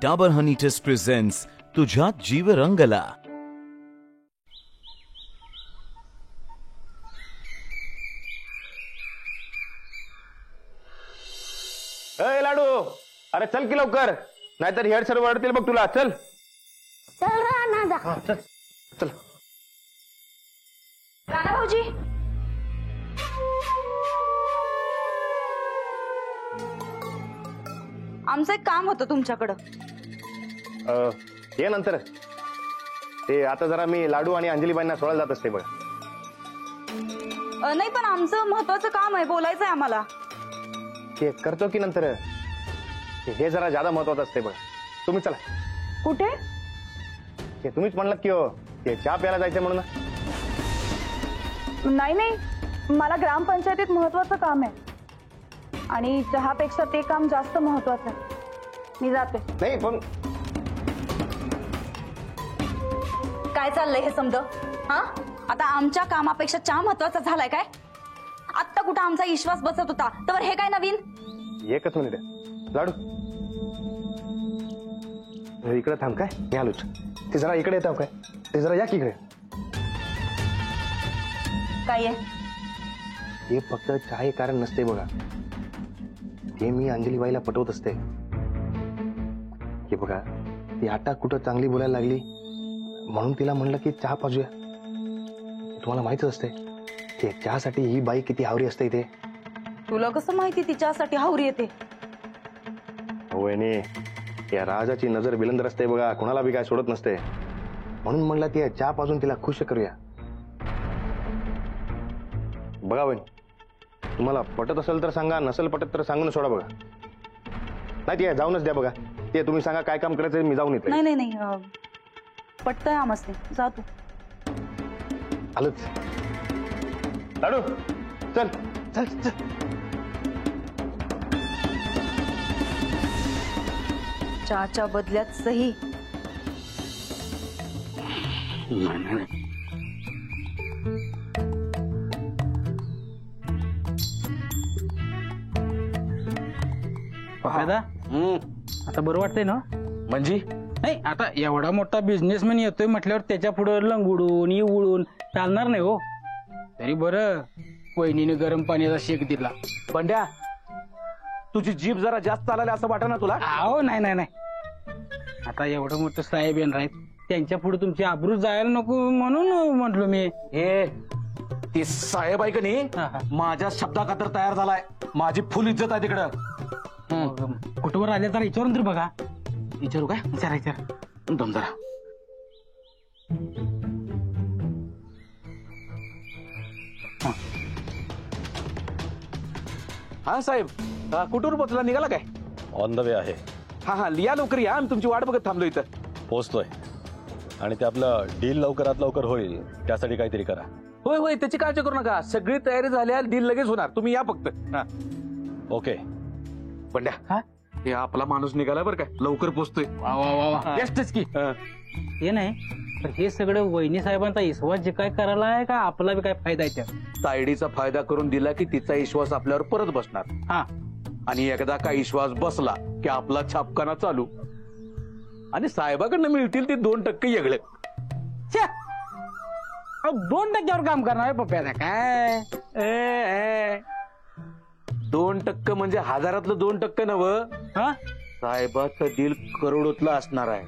डाबर हनी taste presents तुझ्या जीव रंगला. अय लाडू, अरे चल की लवकर, नाहीतर हेड सर ओरडतील बघ तुला. चल चल राणा हा, चल चल. राणा भाऊजी, आमचं एक काम होतं तुमच्याकडं. ये नंतर. ते आता जरा मी लाडू आणि अंजलीबाईंना सोडायला जात असते बघ. नाही, पण आमचं महत्वाचं काम आहे, बोलायचं आहे आम्हाला. ते करतो की नंतर. हे जरा ज्यादा महत्वाचं असते बघ. तुम्ही चला. कुठे? ते तुम्हीच म्हणलात की हो, ते चहा प्यायला जायचं म्हणून. नाही नाही, मला ग्रामपंचायतीत महत्वाचं काम आहे आणि चहापेक्षा ते काम जास्त महत्वाचं आहे. मी जाते. नाही पण काय चाललंय हे समज? हा, आता आमच्या कामापेक्षा चहा महत्वाचा झालाय काय? आत्ता कुठं आमचा विश्वास बसत होता, तर हे काय नवीन? एकच मिनिट लाडू, इकडे थांब. काय मी आलोच. ते जरा इकडे येताव काय? ते जरा या की इकडे. काय आहे? हे फक्त चहा कारण नसते बघा. ते मी अंजलीबाईला पटवत असते. हे बघा, ती आता कुठं चांगली बोलायला लागली म्हणून तिला म्हणलं की चहा पाजूया. तुम्हाला माहितच असते ते चहासाठी ही बाई किती हावरी असते. ते तुला कसं माहिती तिच्यासाठी हावरी येते? वहिनी, या राजाची नजर बिलंदर असते बघा, कोणाला बी काय सोडत नसते. म्हणून म्हणलं ती चहा पाजून तिला खुश करूया. बघा वहिनी, तुम्हाला पटत असेल तर सांगा, नसेल पटत तर सांगून सोडा बघा. नाही ते जाऊनच द्या बघा. ते तुम्ही सांगा काय काम करायचं, मी जाऊन येते. नाही नाही नाही, पटतंय आमसने. जा तू. आलोच. लाडू चल चल चल. चहाच्या बदल्यात सही. दादा, आता बरं वाटतंय ना? म्हणजे नाही, आता एवढा मोठा बिझनेसमॅन येतोय म्हटल्यावर त्याच्या पुढे लंगुडून उडून चालणार नाही हो. तरी बरं वहिनीने गरम पाण्याचा शेक दिला. बंड्या, तुझी जीभ जरा जास्त चालले असं वाटत ना तुला? अहो नाही नाही नाही, आता एवढं मोठं साहेब येणार आहेत, त्यांच्या पुढे तुमची आबरू जायला नको म्हणून म्हटलो मी. हे ते साहेब आहे का नाही, माझ्या शब्दाखातर तयार झालाय. माझी फुल इज्जत आहे तिकडं. कुठवर आले तर विचारून तर बघा. विचारू काय? विचारा विचारा. दम जरा. हा साहेब, कुठून पोचला, निघाला काय? ऑन द वे आहे. हा हा, लिया लवकर या, आम्ही तुमची वाट बघत थांबलो इथं. पोचतोय आणि ते आपलं डील लवकरात लवकर होईल त्यासाठी काहीतरी करा. होय होय, त्याची काळजी करू नका. सगळी तयारी झाली, डील लगेच होणार. तुम्ही या फक्त. ओके. बंड्या, हे आपला माणूस निघाला बरं काय, लवकर पोचतोय. वा वा वा वा, बेस्टच की. हे नाही, तर हे सगळं वहिनी साहेबांचा विश्वास जे काय करायला आहे का आपला बी काय फायदा आहे त्या? तायडीचा फायदा करून दिला की तिचा विश्वास आपल्यावर परत बसणार. हा, आणि एकदा का विश्वास बसला की आपला छापखाना चालू. आणि साहेबाकडनं मिळतील ते 2% येगळे. 2% काम करणार पप्प्या काय? 2% म्हणजे हजारातलं 2% नव्ह. हा, साहेबाचं डील करोडोतलं असणार आहे.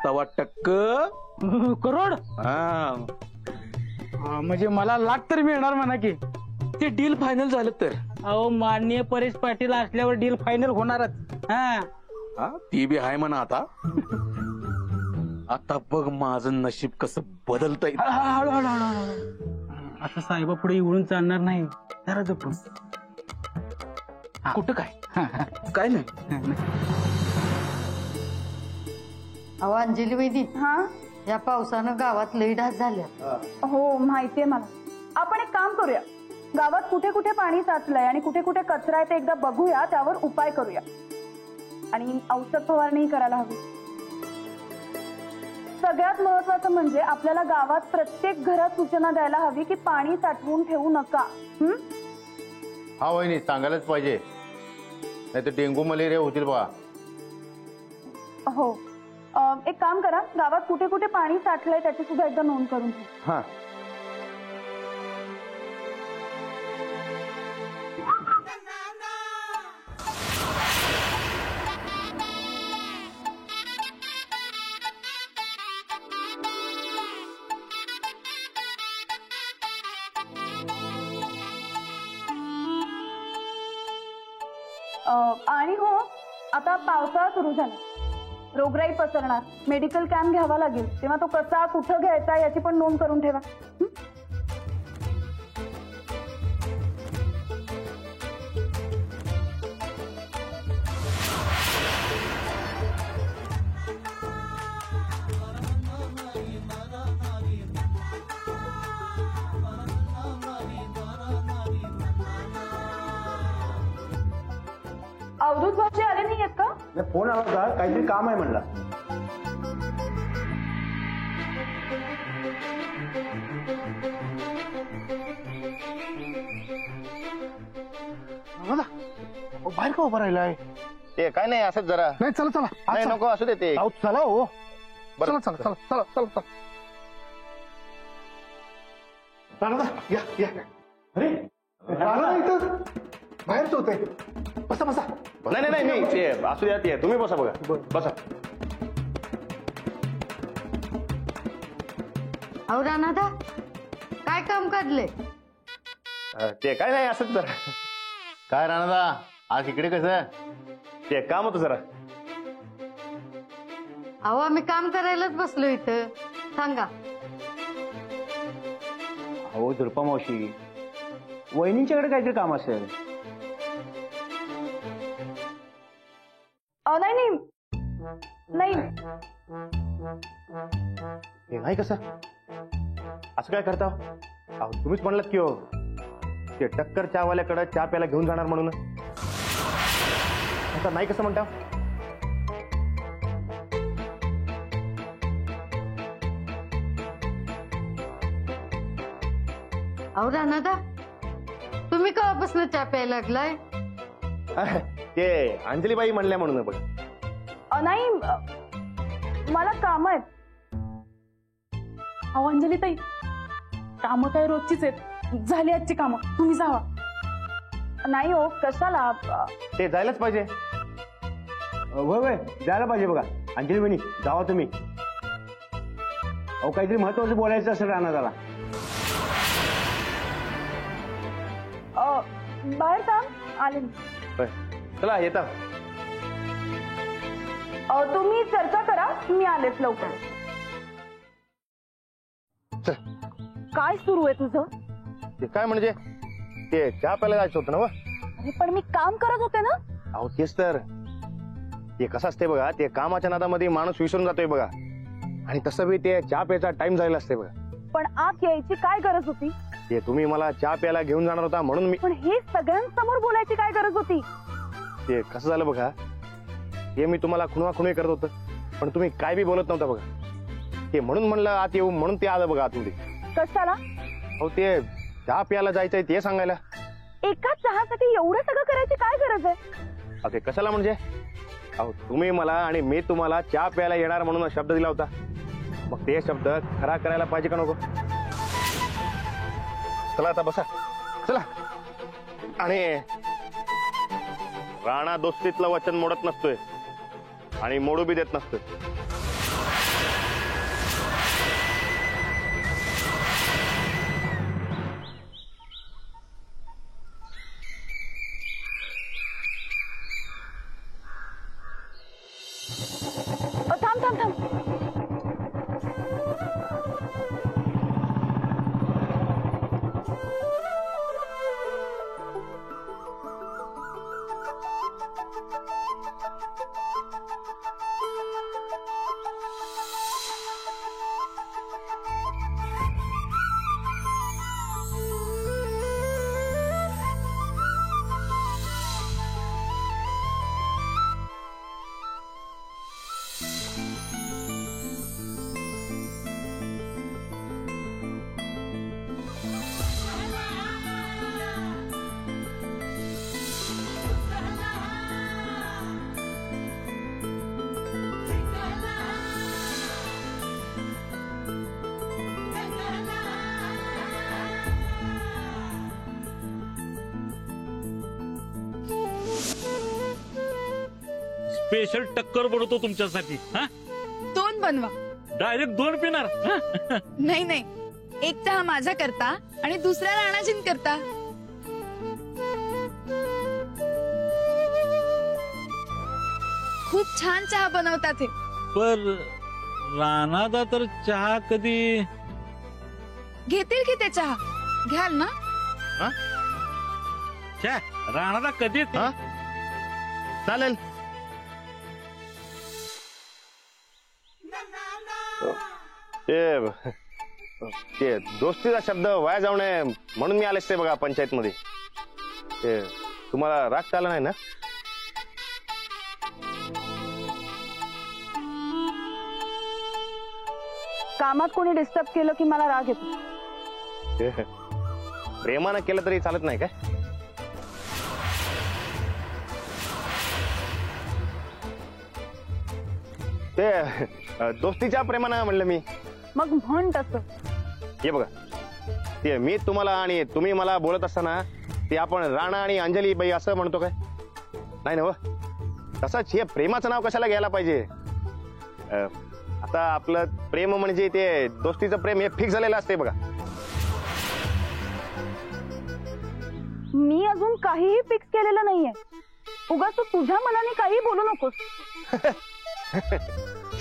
तवा करोड? म्हणजे मला लाख तरी मिळणार म्हणा की. ते डील फायनल झालं तर. अहो, माननीय परेश पाटील असल्यावर डील फायनल होणारच. ती बी आहे म्हणा. आता बघ माझं नशीब कसं बदलतंय. हळूहळू असं साहेबा पुढे येऊन चालणार नाही. जरा जपून. कुठं काय? काय नाही. अहो अंजली वैदी, हा, या पावसानं गावात लई ढास झाल्या. हो माहितीये मला. आपण एक काम करूया, गावात कुठे कुठे पाणी साचलंय आणि कुठे कुठे कचरा आहे ते एकदा बघूया, त्यावर उपाय करूया. आणि औषध फवारणी करायला हवी. सगळ्यात महत्वाचं म्हणजे आपल्याला गावात प्रत्येक घरात सूचना द्यायला हवी की पाणी साठवून ठेवू नका. हा वहिनी, सांगायलाच पाहिजे, नाही तर डेंगू मलेरिया होतील बा. हो. एक काम करा, गावात कुठे कुठे पाणी साठलंय त्याची सुद्धा एकदा नोंद करून ठेवा. हा. आणि हो, आता पावसाळा सुरू झाला, रोगराई पसरणार, मेडिकल कॅम्प घ्यावा लागेल, तेव्हा तो कसा कुठं घ्यायचा याची पण नोंद करून ठेवा. अवधूत भाषे आले नाही आहेत का? फोन आला होता, काहीतरी काम आहे म्हणला. बाहेर का उभा राहिलाय? ते काय नाही असंच जरा. नाही चला चला. नाही नको असू दे ते. चला हो. बरं. चला चला चला चला चला. राणा या या. अरे राणा इथं बाहेरच होते. बसा बसा. नाही नाही नाही ते असू द्या, ते तुम्ही बसा बघा. बसा. अहो राणादा, काय काम काढले? ते काय नाही असंच जरा. काय राणादा, आज इकडे कसं? ते काम होतं जरा. अहो आम्ही काम करायलाच बसलो इथं. सांगा. हो दुर्पा मावशी, वहिनींच्याकडे काहीतरी काम असेल. नाही नाही नाही. हे नाही कसं असं काय करता? अहो तुम्हीच म्हणलात की हो, ते टक्कर चहावाल्याकडे चहा प्यायला घेऊन जाणार म्हणून. आता नाही कसं म्हणता? अहो राणादा, तुम्ही केव्हापासून चहा प्यायला लागलाय? ते अंजलीबाई म्हणल्या म्हणून बघा. नाही, मला काम आहेत. अहो अंजली ताई, कामं काय रोजचीच आहेत, झाली आजची कामं, तुम्ही जावा. नाही हो, कशाला? ते जायलाच पाहिजे. होय होय जायला पाहिजे बघा. अंजली बहिणी जावा तुम्ही. अहो काहीतरी महत्वाचं बोलायचं असेल राणादाला. बाहेर काम आले. होय. चला येता. तुम्ही चर्चा करा, मी आलेच लवकर. काय सुरू आहे तुझं? ते काय म्हणजे ते चहा प्यायला जायचं होतं ना. अरे पण मी काम करत होते ना. अहो तेच तर. ते कसं असते बघा, ते कामाच्या नादामध्ये माणूस विसरून जातोय बघा. आणि तसं बी ते चहा प्यायचा टाइम जायला असते बघा. पण आत यायची काय गरज होती? ते तुम्ही मला चहा प्यायला घेऊन जाणार होता म्हणून मी. पण हे सगळ्यांसमोर बोलायची काय गरज होती? ते कसं झालं बघा, हे मी तुम्हाला खुणवा करत होतं, पण तुम्ही काय बी बोलत नव्हता बघा. ते म्हणून म्हणलं आत येऊ, म्हणून ते आलं बघा आतमध्ये. कशाला? अहो ते चहा प्यायला जायचंय ते सांगायला. एका चहासाठी एवढं सगळं करायची काय गरज आहे? अहो ते कशाला म्हणजे, अहो तुम्ही मला आणि मी तुम्हाला चहा प्यायला येणार म्हणून शब्द दिला होता, मग ते शब्द खरा करायला पाहिजे का नको? चला आता बसा. चला. आणि राणा दोस्तीतलं वचन मोडत नसतोय आणि मोडू बी देत नसतोय. थांब थांब थांब. स्पेशल टक्कर बनवतो तुमच्यासाठी. हा, 2 बनवा. डायरेक्ट 2 पिणार. हा? नाही नाही, एक चहा माझा करता आणि दुसरा राणाजीन करता. खूप छान चहा बनवतात हे. पर राणादा तर चहा कधी घेतील की ते चहा? घ्याल ना? छे, राणादा कधीच. हा चालेल. ते दोस्तीचा शब्द वाया जाऊ नये म्हणून मी आले असते बघा पंचायत मध्ये. ते तुम्हाला राग चालला नाही ना? कामात कोणी डिस्टर्ब केलं की मला राग येतो. प्रेमानं केलं तरी चालत नाही काय? ते दोस्तीच्या प्रेमानं म्हणलं मी. मग म्हण तसं. हे बघा, ते मी तुम्हाला आणि तुम्ही मला बोलत असताना ते आपण राणा आणि अंजली बाई असं म्हणतो काय? नाही ना व? तसंच हे प्रेमाचं नाव कशाला घ्यायला पाहिजे? आता आपलं प्रेम म्हणजे ते दोस्तीचं प्रेम हे फिक्स झालेलं असते बघा. मी अजून काहीही फिक्स केलेलं नाहीये. उगाच तू तुझ्या मनाने काही बोलू नकोस.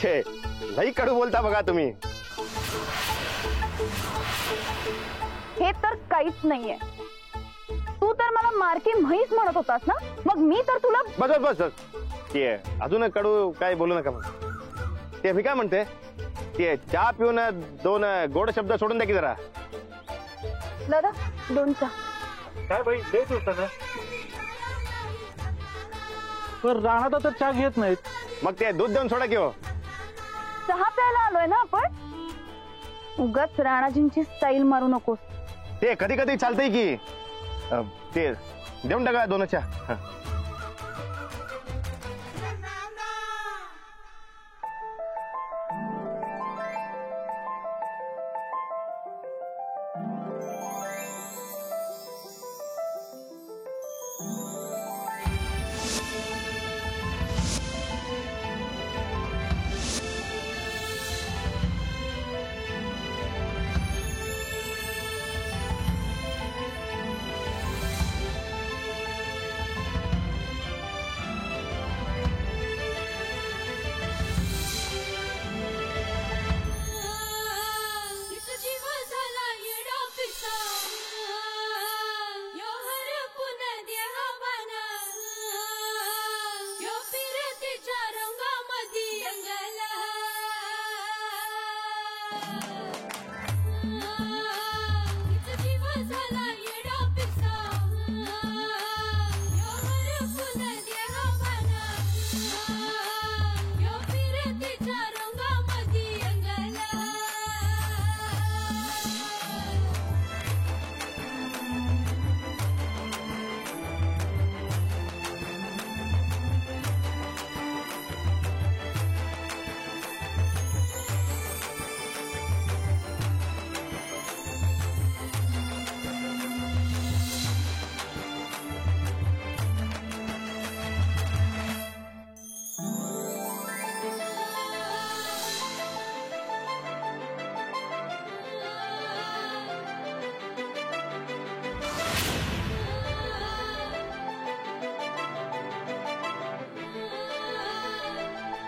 छे, लई कडू बोलता बघा तुम्ही. हे तर काहीच नाहीये. तू तर मला मार्की म्हैस म्हणत होतास ना, मग मी तर तुला. बस बस बस. ते अजून कडू काय बोलू नका मग. ते मी काय म्हणते, ते चहा पिऊन 2 गोड शब्द सोडून द्या की जरा. दादा 2 चहा. काय बाई देत होता ना? पण राणादा तर चहा घेत नाहीत. मग ते दूध देऊन सोडा की हो. चहा प्यायला आलोय ना आपण. उगाच राणाजींची स्टाईल मारू नकोस. ते कधी कधी चालतंय की. ते देऊन टाका 2 चहा.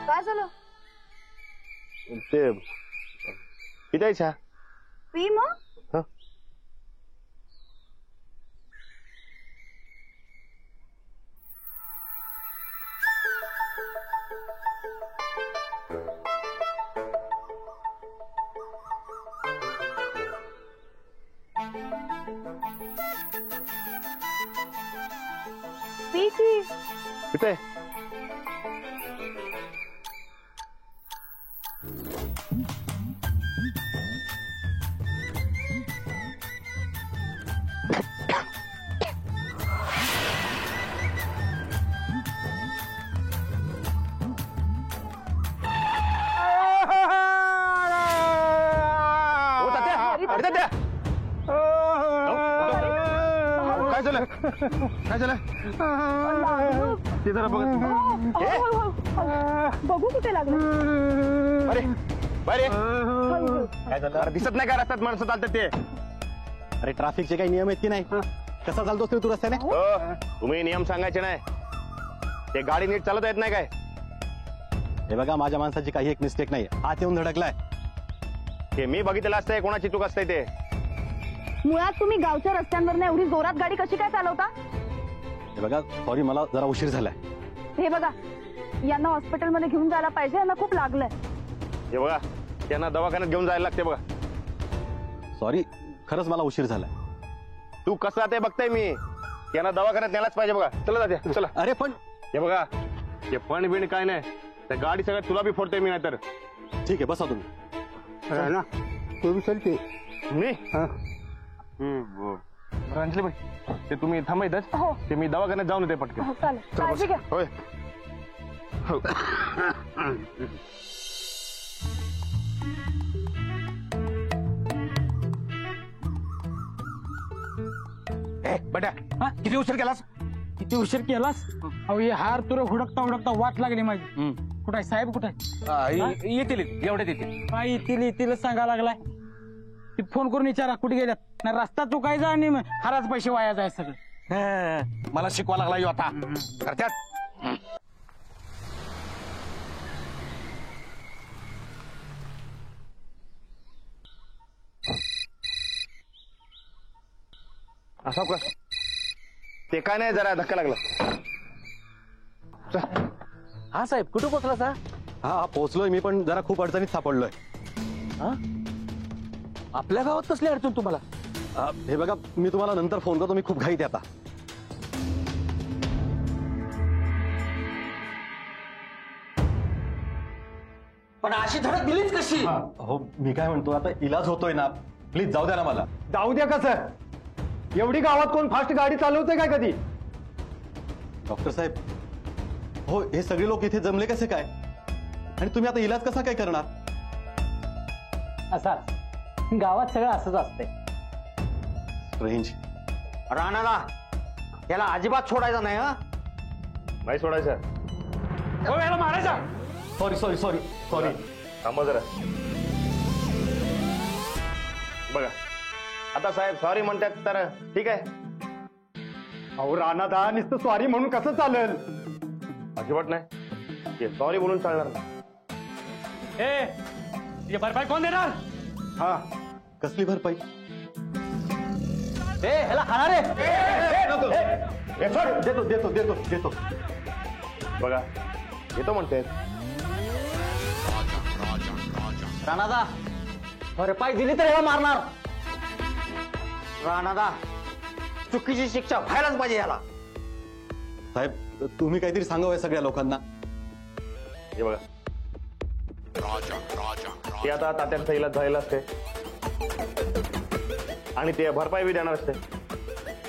काय झालं? ते पिताय चहा. पी मग. हं? पी की. पिताय. काय झालं? काय झालं? ते जरा बघ. बघू कुठे लागलं. अरे बरे काय झालं? अरे दिसत नाही का रस्त्यात माणसं चालतात ते? अरे ट्रॅफिकचे काही नियम आहेत की नाही? कसा चालतोस तू रस्त्याने? हो, तुम्ही नियम सांगायचे नाही. ते गाडी नीट चालवता येत नाही काय? हे बघा, माझ्या माणसाची काही एक मिस्टेक नाही, आत येऊन धडकलाय. ते मी बघितलेलं असतंय, कोणाची चूक असते ते. मुळात तुम्ही गावच्या रस्त्यांवर एवढी जोरात गाडी कशी काय चालवता? हे बघा, सॉरी, मला जरा उशीर झालाय. हे बघा, यांना हॉस्पिटलमध्ये घेऊन जायला पाहिजे, यांना खूप लागलंय. हे बघा, त्यांना दवाखान्यात घेऊन जायला लागते बघा. सॉरी, खरंच मला उशीर झालाय. तू कसं ते बघताय मी. त्यांना दवाखान्यात नेलाच पाहिजे बघा. चला जाते, चला. अरे पण हे बघा, ते पण बिण काय नाही, त्या गाडी सगळ्यात तुला बी फोडते मी. नाहीतर ठीक आहे, बसा तुम्ही. ना तू चलते मी अंजली बाई, ते तुम्ही थांबायतच. हो. ते मी दवाखान्यात जाऊन येते पटकन. हो, चालेल, काळजी घ्या. होय. हो. बड्या, किती उशीर केलास? किती उशीर केलास? अहो हे हार तुला हुडकता हुडकता वाट लागली माझी. कुठे साहेब? कुठे येतील एवढ्यात येतील. काय येतील सांगा लागलाय. ती फोन करून विचारा कुठे गेल्यात. नाही रस्ता चुकायचा आणि हाराच पैसे वाया जाय सगळं. मला शिकवा लागला यो आता करत्यात. असा का? ते काय नाही, जरा धक्का लागला. हा साहेब, कुठे पोहोचला सा? हा, पोहोचलोय मी, पण जरा खूप अडचणीत सापडलोय. आपल्या गावात कसली अडचण तुम्हाला? हे बघा, मी तुम्हाला नंतर फोन करतो, मी खूप घाईत आहे आता. पण अशी धडक दिलीच कशी? हो, मी काय म्हणतो, आता इलाज होतोय ना, प्लीज जाऊ द्या ना मला. जाऊ द्या कसं? एवढी गावात कोण फास्ट गाडी चालवते काय कधी? डॉक्टर साहेब, हो, हे सगळे लोक इथे जमले कसे काय? आणि तुम्ही आता इलाज कसा काय करणार? असाच गावात सगळं असंच असतंय. रेंज राणाला याला अजिबात सोडायचा नाही. हा, नाही सोडायचं. याला मारायचा. सॉरी. थांबा जरा. बघा, आता साहेब सॉरी म्हणतात तर ठीक आहे. अहो राणा नुसतं सॉरी म्हणून कसं चालेल? अजिबात नाही, ते सॉरी म्हणून चालणार नाही. भरपाई कोण देणार? हा, कसली भरपाई? ह्याला खाणार आहे. देतो. बघा, येतो म्हणते. राणादा भरपाई दिली तर याला मारणार. राणादा, चुकीची शिक्षा व्हायलाच पाहिजे याला. साहेब, तुम्ही काहीतरी सांगावं सगळ्या लोकांना. हे बघा, ते आता तात्यांचा इलाज झालेला असते आणि ते भरपाई बी देणार असते.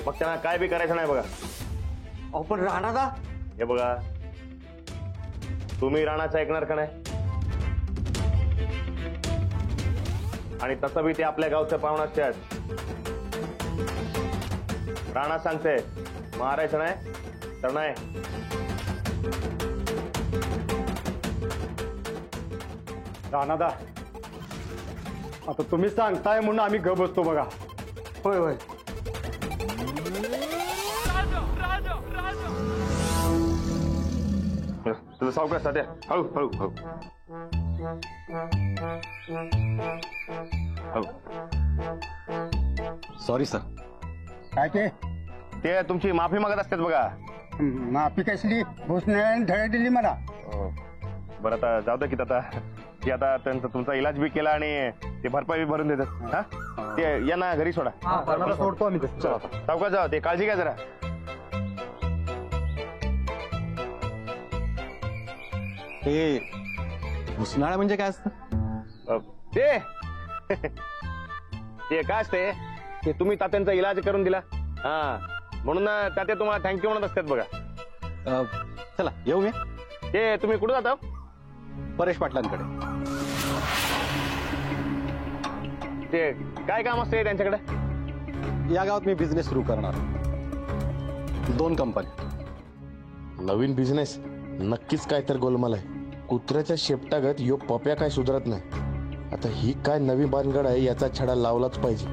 मग त्यांना काय बी करायचं नाही बघा. अहो पण राणादा, हे बघा, तुम्ही राणाचं ऐकणार का नाही? आणि तसं बी ते आपल्या गावचं पाहुणा असतात. राणा सांगते मारायचं नाही तर नाही. राणादा, आता तुम्ही सांगताय म्हणून आम्ही ग बसतो बघा. होय. तुझं सावकाश साध्या. हळू. Sorry sir. काय ते तुमची माफी मागत असतात बघा. माफी कसली? भूषणाने धडे दिली मला. बरं, आता जाऊ दे की आता. की आता त्यांचा तुमचा इलाज बी केला आणि ते भरपाई बी भरून देतात. हा, ते यांना घरी सोडा. सोडतो आम्ही. चला सावकाश जाऊ. ते काळजी घ्या जरा. ते भुसनाळा म्हणजे काय असतं? ते काय असते, ते तुम्ही तात्यांचा इलाज करून दिला. हा, म्हणून तात्या तुम्हाला थँक्यू म्हणत असतात बघा. चला येऊ मी. ते तुम्ही कुठं जाता? परेश पाटलांकडे. ते काय काम असते त्यांच्याकडे? या गावात मी बिझनेस सुरू करणार. 2 कंपन्या. नवीन बिझनेस? नक्कीच काय तर गोलमाल आहे. कुत्र्याच्या शेपटागत यो पप्या काय सुधारत नाही. आता ही काय नवी बानगड आहे याचा छडा लावलाच पाहिजे.